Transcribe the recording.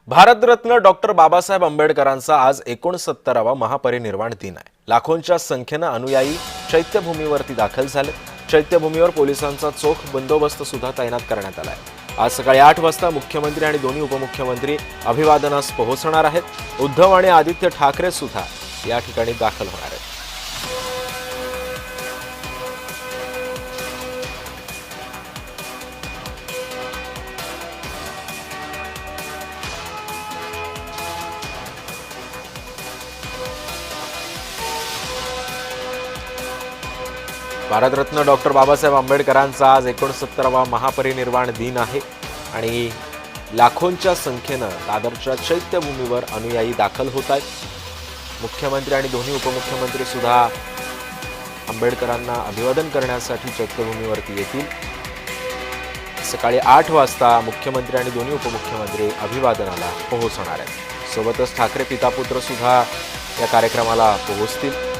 Bharat Ratna doctor Babasaheb आंबेडकरांचा आज 69वा महापरिनिर्वाण दिन आहे। लाखोंच्या संख्येने अनुयायी चैत्यभूमीवरती दाखल झाले। चैत्यभूमीवर पोलिसांचा चोख बंदोबस्त सुद्धा तैनात करण्यात आला आहे। आज सकाळी 8 वाजता मुख्यमंत्री आणि दोन्ही उपमुख्यमंत्री अभिवादनास पोहोचणार आहेत। उद्धव आणि आदित्य ठाकरे सुद्धा या ठिकाणी दाखल होणार आहेत। भारतरत्न डॉक्टर बाबासाहेब आंबेडकरांचा आज 69वा महापरिनिर्वाण दिन आहे आणि लाखोंच्या संख्येने दादरच्या चैत्यभूमीवर अनुयायी दाखल होत आहेत। मुख्यमंत्री आणि दोन्ही उपमुख्यमंत्री सुद्धा आंबेडकरांना अभिवादन करण्यासाठी चैत्यभूमीवरती येतील। सकाळी 8 वाजता मुख्यमंत्री आणि दोन्ही उपमुख्यमंत्री अभिवादनाला पोहोचणार आहेत। सोबतच ठाकरे पिता पुत्र सुद्धा या कार्यक्रमाला पोहोचतील।